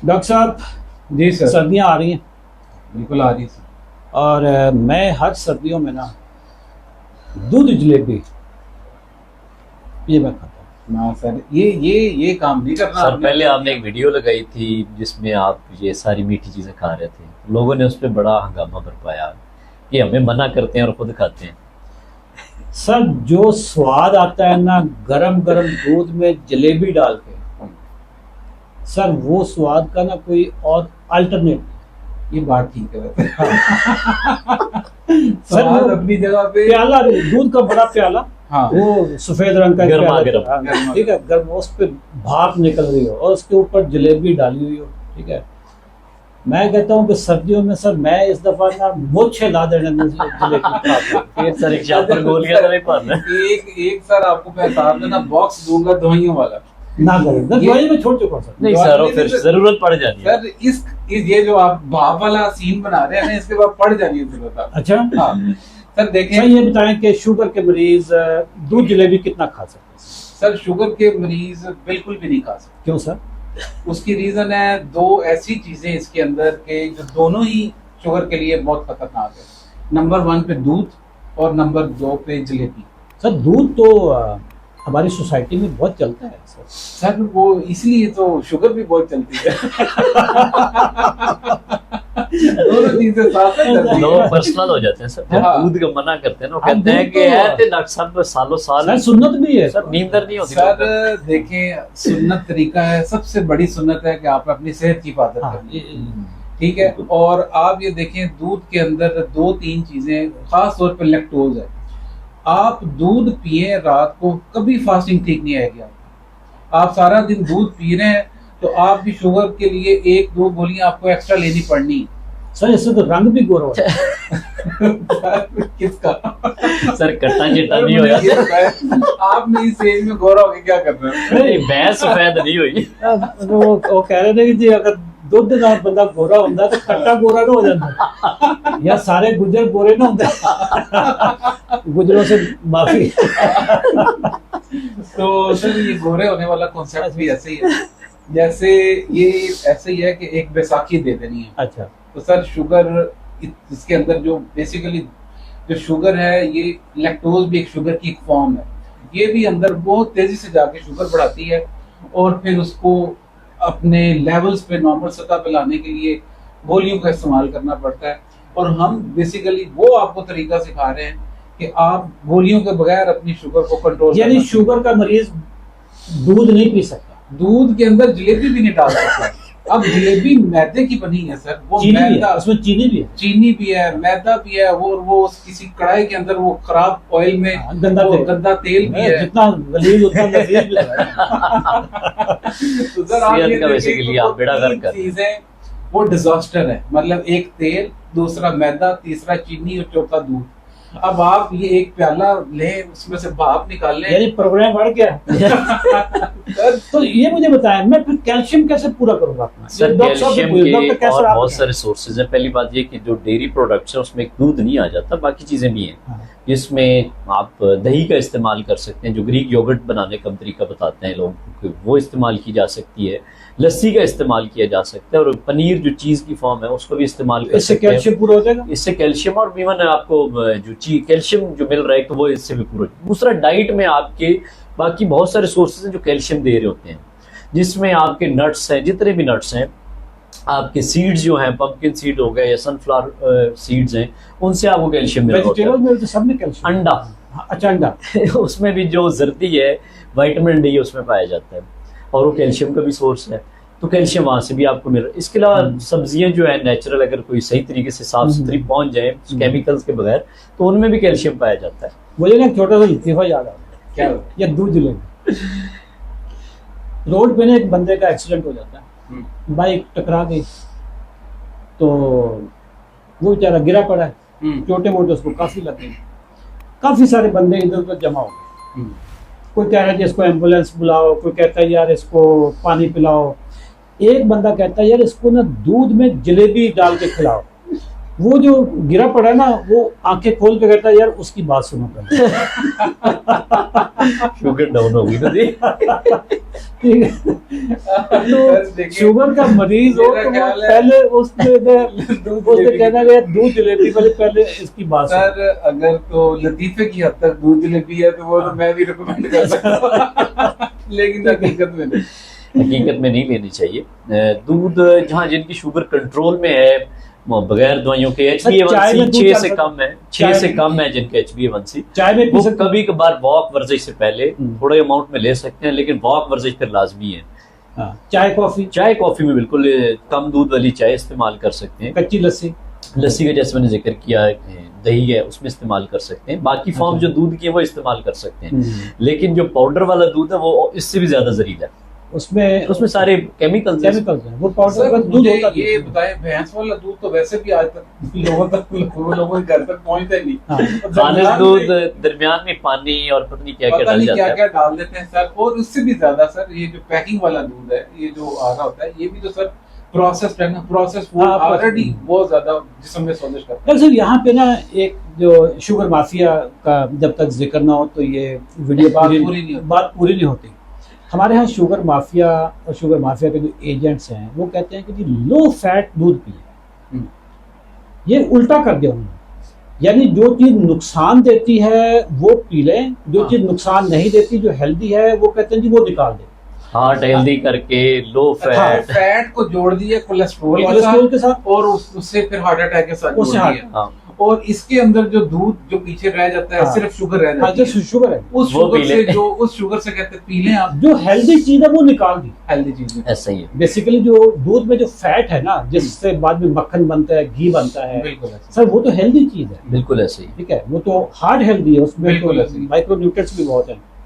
Doctor साहब, जी sir. सर्दियाँ आ रही हैं। बिल्कुल आ रही है सर। और मैं हर सर्दियों में ना दूध जलेबी ये मैं खाता हूँ। ना सर, ये काम नहीं करना सर। आपने। पहले आपने एक वीडियो लगाई थी जिसमें आप ये सारी मीठी चीजें खा रहे थे, लोगों ने उस पर बड़ा हंगामा बरपाया कि हमें मना करते हैं और खुद खाते हैं। सर, जो स्वाद आता है ना गरम गरम दूध में जलेबी डाल के, सर वो स्वाद का ना कोई और अल्टरनेट। ये बात ठीक है वैसे। सर स्वाद वो अपनी जगह पे। प्याला, दूध का बड़ा प्याला, हाँ। वो सफेद रंग का एक गर्मा प्याला, गर्म। हाँ, ठीक है, गर्म, उस पे भाप निकल रही हो और उसके ऊपर जलेबी डाली हुई हो, ठीक है। मैं कहता हूँ कि सर्दियों में सर मैं इस दफा ना मुझे ला देने जलेबी खाता हूँ। फिर सर एक शाम पर गोलियां तो नहीं पाना। एक सर आपको मैं साथ में ना बॉक्स दूंगा दवाइयों वाला। ना करें, दवाई में छोड़ चुका हूँ सर। नहीं सर, वो फिर जरूरत पड़ जानी है। सर ये जो आप भाप वाला सीन बना रहे हैं ना, इसके बाद पड़ जानी है जरूरत। अच्छा, हाँ सर, देखें। सर ये बताएं कि शुगर के मरीज दूध जलेबी कितना खा सकते हैं? सर शुगर के मरीज बिल्कुल भी नहीं खा सकते। क्यों सर? उसकी रीजन है दो ऐसी चीजें इसके अंदर के जो दोनों ही शुगर के लिए बहुत खतरनाक है। नंबर 1 पे दूध और नंबर 2 पे जलेबी। सर दूध तो हमारी सोसाइटी में बहुत चलता है सर। सर वो इसलिए तो शुगर भी बहुत चलती है। दोनों चीजें साथ साथ चलती हैं। लोग पर्सनल हो जाते हैं सर, जब हाँ। दूध का मना करते हैं ना, वो हाँ, कहते हैं दूध कि तो- यार ते डॉक्टर साहब सालों साल सर सुन्नत भी है सर नींदर नहीं होती। सर देखें, सुन्नत तरीका है, सबसे बड़ी सुन्नत है कि आप अपनी सेहत की हिफाजत हाँ, करें। ठीक है। और आप ये देखें, दूध के अंदर 2-3 चीजें, खास तौर पे लैक्टोज है। आप दूध पिए रात को, कभी फास्टिंग ठीक नहीं आएगी आपकी। आप सारा दिन दूध पी रहे हैं तो आप भी शुगर के लिए 1-2 गोलियां आपको एक्स्ट्रा लेनी पड़नी। सर इससे तो रंग भी गोरा होता है। किसका? सर कट्टा चिट्टा नहीं होया। आपने इस एज में गोरा होके क्या करना है? नहीं, भैंस सफेद नहीं हुई। वो कह रहे थे कि जी अगर दुध दे नाल बंदा गोरा होंदा तो खट्टा गोरा ना हो जाता, या सारे गुजर गोरे ना होंदे। गुजरों से माफी। तो सर ये गोरे होने वाला कॉन्सेप्ट भी ऐसे ही है, जैसे ये ऐसे ही है कि एक बैसाखी दे देनी है। अच्छा, तो सर शुगर, इसके अंदर जो बेसिकली जो शुगर है, ये लैक्टोज भी एक शुगर की एक फॉर्म है। ये भी अंदर बहुत तेजी से जाके शुगर बढ़ाती है और फिर उसको अपने लेवल्स पे, नॉर्मल सतह पे लाने के लिए गोलियों का इस्तेमाल करना पड़ता है। और हम बेसिकली वो आपको तरीका सिखा रहे हैं कि आप गोलियों के बगैर अपनी शुगर को कंट्रोल, यानी शुगर का मरीज दूध नहीं पी सकता, दूध के अंदर जलेबी भी नहीं डाल सकता। अब जलेबी मैदे की बनी है सर, वो चीनी भी है, मैदा, उसमें चीनी भी है, चीनी भी है, मैदा भी है, वो किसी कढ़ाई के अंदर वो खराब ऑयल में गंदा तेल भी है। जितना गलीज उतना लजीज भी है। तो सर आप ये सेहत का देखिए basically कि आप वो बेड़ा गर्क 3 कर रहे हैं। चीजें वो डिजास्टर है। मतलब एक तेल, दूसरा मैदा, तीसरा चीनी और चौथा दूध। अब आप ये एक प्याला लें, उसमें से भाप निकाल लें। यानी प्रोग्राम बढ़ गया। तो ये मुझे बताएं, मैं फिर कैल्शियम कैसे पूरा करूंगा अपना? सर डॉक्टर साहब कैल्शियम पूछे, के डॉक्टर कैसे और आप बहुत बताएं? सारे सोर्सेज हैं। पहली बात ये कि जो डेयरी प्रोडक्ट्स है उसमें दूध नहीं आ जाता, बाकी चीजें भी हैं हाँ। जिसमें आप दही का इस्तेमाल कर सकते हैं, जो ग्रीक योगर्ट बनाने का तरीका बताते हैं लोगों को, वो इस्तेमाल की जा सकती है। लस्सी का इस्तेमाल किया जा सकता है और पनीर जो चीज की फॉर्म है उसको भी इस्तेमाल कर इससे सकते हैं। कैल्शियम पूरा हो जाएगा? इससे कैल्शियम और इवन आपको जो कैल्शियम जो मिल रहा है तो वो इससे भी पूरा। दूसरा, डाइट में आपके बाकी बहुत सारे सोर्सेज हैं जो कैल्शियम दे रहे होते हैं, जिसमें आपके नट्स हैं, जितने भी नट्स हैं, आपके सीड्स जो हैं, पंपकिन सीड हो गए या सनफ्लावर सीड्स हैं, उनसे आपको कैल्शियम मिल रहा होता वेजिटेबल में तो सब में कैल्शियम। है। अंडा, हाँ, अच्छा अंडा। उसमें भी जो जर्दी है, विटामिन डी उसमें पाया जाता है और वो कैल्शियम का भी सोर्स है, तो कैल्शियम वहां से भी आपको मिल रहा है। इसके अलावा सब्जियां जो है नेचुरल, अगर कोई सही तरीके से साफ सुथरी पहुंच जाए केमिकल्स के बगैर, तो उनमें भी कैल्शियम पाया जाता है। मुझे ना एक छोटा सा लतीफा याद आ रहा क्या? है, या दूध जलेबी। रोड पे ना एक बंदे का एक्सीडेंट हो जाता है, बाइक टकरा गई तो वो बेचारा गिरा पड़ा है, छोटे मोटे उसको काफी लगे। काफी सारे बंदे इधर उधर जमा हो गए। कोई कह रहा है कि इसको एम्बुलेंस बुलाओ, कोई कहता है यार इसको पानी पिलाओ, एक बंदा कहता है यार इसको ना दूध में जलेबी डाल के खिलाओ। वो जो गिरा पड़ा है ना, वो आंखें खोल के कहता है यार उसकी बात सुनो पहले। शुगर डाउन हो गई तो जी। ठीक है, तो देखिए, शुगर का मरीज हो मेरा तो वो ख्याल है- पहले उसने कहना है दूध जलेबी वाले पहले इसकी बात सुनो। सर अगर तो लतीफे की हद तक दूध जलेबी है तो वो तो मैं भी रिकमेंड कर सकता हूँ, लेकिन हकीकत में नहीं। हकीकत में नहीं लेनी चाहिए दूध। जहाँ जिनकी शुगर कंट्रोल में है, वो बगैर दवाइयों के चाय में HbA1c दूध 6 डाल से सकते- कम है, 6 चाय से में- कम है जिनके HbA1c, चाय में पी वो सकते कभी कभार वॉक वर्जिश से पहले हम्म। थोड़े अमाउंट में ले सकते हैं, लेकिन वॉक वर्जिश फिर लाजमी है। हाँ, चाय कॉफी, चाय कॉफी में बिल्कुल कम दूध वाली चाय इस्तेमाल कर सकते हैं। कच्ची लस्सी, लस्सी का जैसे मैंने जिक्र किया है, दही है उसमें इस्तेमाल कर सकते हैं। बाकी फॉर्म अच्छा। जो दूध की है वो इस्तेमाल कर सकते हैं, लेकिन जो पाउडर वाला दूध है वो इससे भी ज्यादा जहरीला है। उसमें सारे केमिकल्स हैं। केमिकल्स हैं, वो पाउडर सर का दूध मुझे होता ये है। बताएं, भैंस वाला दूध तो वैसे भी आज तक लोगों के घर तक पहुंचता ही नहीं। हाँ, और खालिस दरमियान दूध में दरमियान में पानी और पता नहीं क्या क्या पता डाल नहीं जाता क्या है। क्या डाल देते हैं सर। और उससे भी ज्यादा सर ये जो पैकिंग वाला दूध है, ये जो आ रहा होता है, ये भी तो सर प्रोसेस्ड है ना, प्रोसेस फूड हाँ, ऑलरेडी बहुत ज्यादा जिस्म में सोजिश करता है। दरअसल यहाँ पे ना एक जो शुगर माफिया का जब तक जिक्र ना हो तो ये वीडियो बात पूरी नहीं होती। बात पूरी नहीं होती। हमारे यहाँ शुगर माफिया और शुगर माफिया के जो एजेंट्स हैं वो कहते हैं कि जी लो फैट दूध पिए। हम्म। ये उल्टा कर दिया उन्होंने, यानी जो चीज नुकसान देती है वो पी लें, जो हाँ। चीज नुकसान नहीं देती, जो हेल्दी है वो कहते हैं जी वो निकाल दें। हार्ट हेल्दी करके लो हाँ, फैट। फैट को जोड़ दिया कोलेस्ट्रॉल के कोलेस्ट्रॉल साथ, के साथ और उससे फिर हार्ट अटैक के साथ जोड़ उससे दिया। हाँ, और इसके अंदर जो दूध जो पीछे रह जाता है, हाँ। सिर्फ शुगर रह हाँ, जाती जो है। शुगर है, उस वो शुगर पी से ले। जो उस शुगर से कहते हैं पी लें आप, जो हेल्दी चीज है वो निकाल दी। हेल्दी चीजें। ऐसा ही है। बेसिकली जो दूध में जो फैट है ना, जिससे बाद में मक्खन बनता है, घी बनता है, बिल्कुल ऐसे। सर वो तो हेल्दी चीज है। बिल्कुल ऐसे ही। ठीक है, वो तो हार्ट हेल्दी है, उसमें बिल्कुल तो ऐसे ही। माइक्रो न्यूट्रिएंट्स भी बहुत है।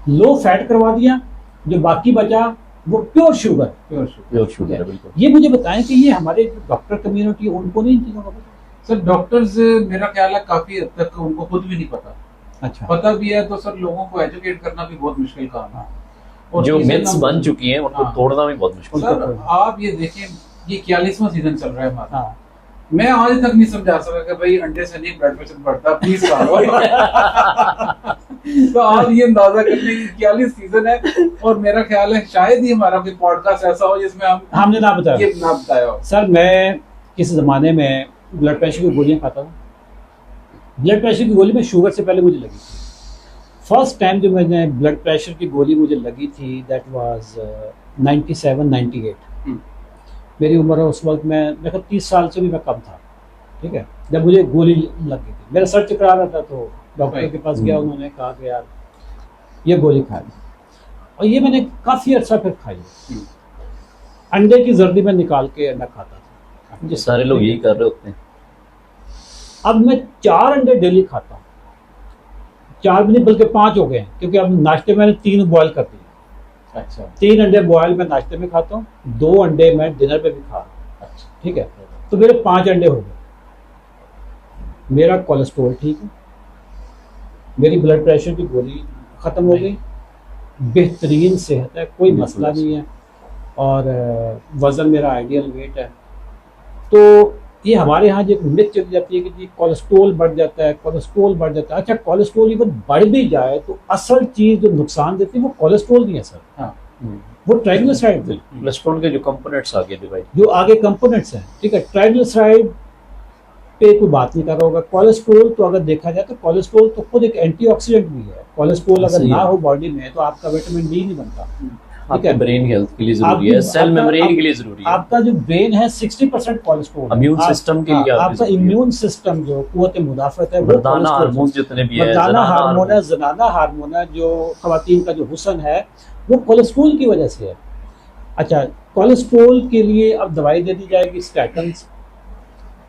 लो फैट करवा दिया, जो बाकी बचा वो pure sugar. Pure sugar। Pure sugar है बिल्कुल। ये मुझे बताएं कि ये हमारे जो डॉक्टर कम्युनिटी है उनको नहीं इन चीजों का पता? सर डॉक्टर्स मेरा ख्याल है काफी हद तक उनको खुद भी नहीं पता। अच्छा, पता भी है तो सर लोगों को एजुकेट करना भी बहुत मुश्किल काम है। और जो चीजें मिथ्स ना- बन चुकी हैं उनको हाँ। तोड़ना भी बहुत मुश्किल है। सर आप ये देखें, ये 41वां सीजन चल रहा है हमारा। हाँ, मैं आज तक नहीं समझा सका कि भाई अंडे से नहीं ब्लड प्रेशर बढ़ता, प्लीज खा लो। तो आप ये अंदाजा कर लें कि 41 सीजन है, और मेरा ख्याल है शायद ही हमारा कोई पॉडकास्ट ऐसा हो जिसमें हम हमने ना बताया। ये ना बताया हो। सर मैं किस जमाने में ब्लड प्रेशर की गोलियां खाता हूँ। ब्लड प्रेशर की गोली में शुगर से पहले मुझे लगी थी। फर्स्ट टाइम जो मैंने ब्लड प्रेशर की गोली मुझे लगी थी दैट वाज 97-98। हम्म। मेरी उम्र उस वक्त मैं 30 साल से भी मैं कम था। ठीक है, जब मुझे गोली लग गई थी, मेरा सर चकरा रहा था, तो डॉक्टर के पास गया, उन्होंने कहा कि यार ये गोली खा ली, और ये मैंने काफ़ी अर्सा फिर खाई। अंडे की जर्दी में निकाल के अंडा खाता था। ये सारे लोग यही कर रहे होते हैं। अब मैं 4 अंडे डेली खाता हूँ। 4 भी नहीं बल्कि 5 हो गए हैं, क्योंकि अब नाश्ते में मैंने 3 बॉयल कर दिए। अच्छा 3 अंडे बॉयल मैं नाश्ते में खाता हूँ, 2 अंडे मैं डिनर में भी खा रहा हूँ। अच्छा। ठीक है, तो मेरे 5 अंडे हो गए। मेरा कोलेस्ट्रॉल ठीक है, मेरी ब्लड प्रेशर की गोली खत्म हो गई, बेहतरीन सेहत है, कोई मसला नहीं है, और वजन मेरा आइडियल वेट है। तो ये हमारे यहाँ जो मिथ चली जाती है कि जी कोलेस्ट्रॉल बढ़ जाता है, कोलेस्ट्रॉल बढ़ जाता है। अच्छा, कोलेस्ट्रॉल इवन बढ़ भी जाए तो असल चीज जो नुकसान देती है वो कोलेस्ट्रॉल नहीं है सर, हाँ। वो ट्राइग्लिसराइड है, कोलेस्ट्रॉल के जो कंपोनेंट्स आगे डिवाइड। जो आगे कंपोनेंट्स हैं। ठीक है, ट्राइग्लिसराइड पे कोई बात नहीं कर रहा होगा। कोलेस्ट्रॉल तो अगर देखा जाए तो कोलेस्ट्रॉल तो खुद एक एंटीऑक्सीडेंट भी है। कोलेस्ट्रॉल अगर सही ना है। हो बॉडी में तो आपका विटामिन डी नहीं बनता। ठीक आपके है, ब्रेन हेल्थ के लिए जरूरी आपकी- है, सेल आपका- मेमोरी आप- के लिए जरूरी है, आपका जो ब्रेन है 60% कोलेस्ट्रॉल है। इम्यून आप- सिस्टम के हाँ, लिए आपका आपके इम्यून सिस्टम जो कुव्वत मुदाफत है वो मर्दाना कोलेस्ट्रॉल हार्मोन जितने भी है, मर्दाना जनाना हार्मोन है, जनाना हार्मोन है, जो खवातीन का जो हुस्न है वो कोलेस्ट्रॉल की वजह से है। अच्छा, कोलेस्ट्रॉल के लिए अब दवाई दे दी जाएगी स्टैटन,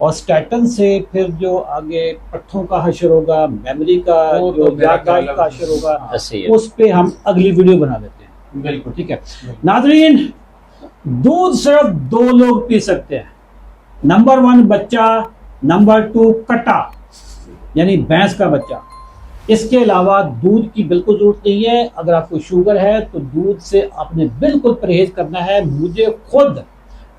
और स्टैटन से फिर जो आगे पट्ठों का हशर होगा, मेमोरी का वो जो तो मेरा ख्याल याददाश्त का हशर होगा, हाँ, ऐसे ही है। उस पे हम अगली वीडियो बना देते हैं। बिल्कुल ठीक है नाज़रीन, दूध सिर्फ 2 लोग पी सकते हैं। नंबर 1 बच्चा, नंबर 2 कटा यानी भैंस का बच्चा। इसके अलावा दूध की बिल्कुल जरूरत नहीं है। अगर आपको शुगर है तो दूध से आपने बिल्कुल परहेज करना है। मुझे खुद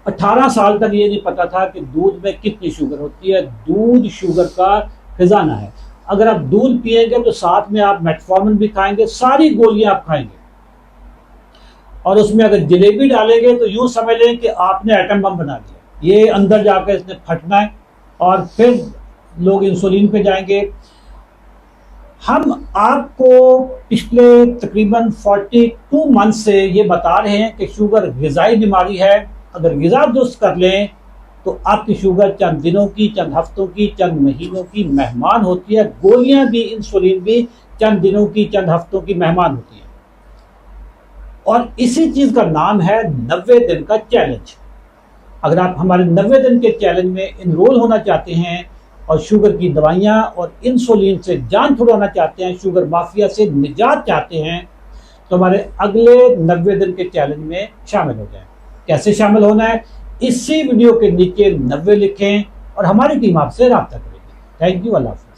18 साल तक ये नहीं पता था कि दूध में कितनी शुगर होती है। दूध शुगर का खजाना है। अगर आप दूध पिएंगे तो साथ में आप मेटफॉर्मिन भी खाएंगे, सारी गोलियां आप खाएंगे, और उसमें अगर जलेबी डालेंगे तो यूं समझ लें कि आपने एटम बम बना दिया। ये अंदर जाकर इसने फटना है और फिर लोग इंसुलिन पे जाएंगे। हम आपको पिछले तकरीबन 42 मंथ से ये बता रहे हैं कि शुगर ग़िज़ाई बीमारी है। अगर ग़िज़ा दुरुस्त कर लें तो आपकी शुगर चंद दिनों की, चंद हफ्तों की, चंद महीनों की मेहमान होती है। गोलियां भी, इंसुलिन भी चंद दिनों की, चंद हफ्तों की मेहमान होती है। और इसी चीज का नाम है 90 दिन का चैलेंज। अगर आप हमारे 90 दिन के चैलेंज में इनरोल होना चाहते हैं और शुगर की दवाइयां और इंसुलिन से जान छुड़ाना चाहते हैं, शुगर माफिया से निजात चाहते हैं, तो हमारे अगले 90 दिन के चैलेंज में शामिल हो जाएं। कैसे शामिल होना है, इसी वीडियो के नीचे 90 लिखें और हमारी टीम आपसे राब्ता करेगी। थैंक यू, अल्लाह हाफ़िज़।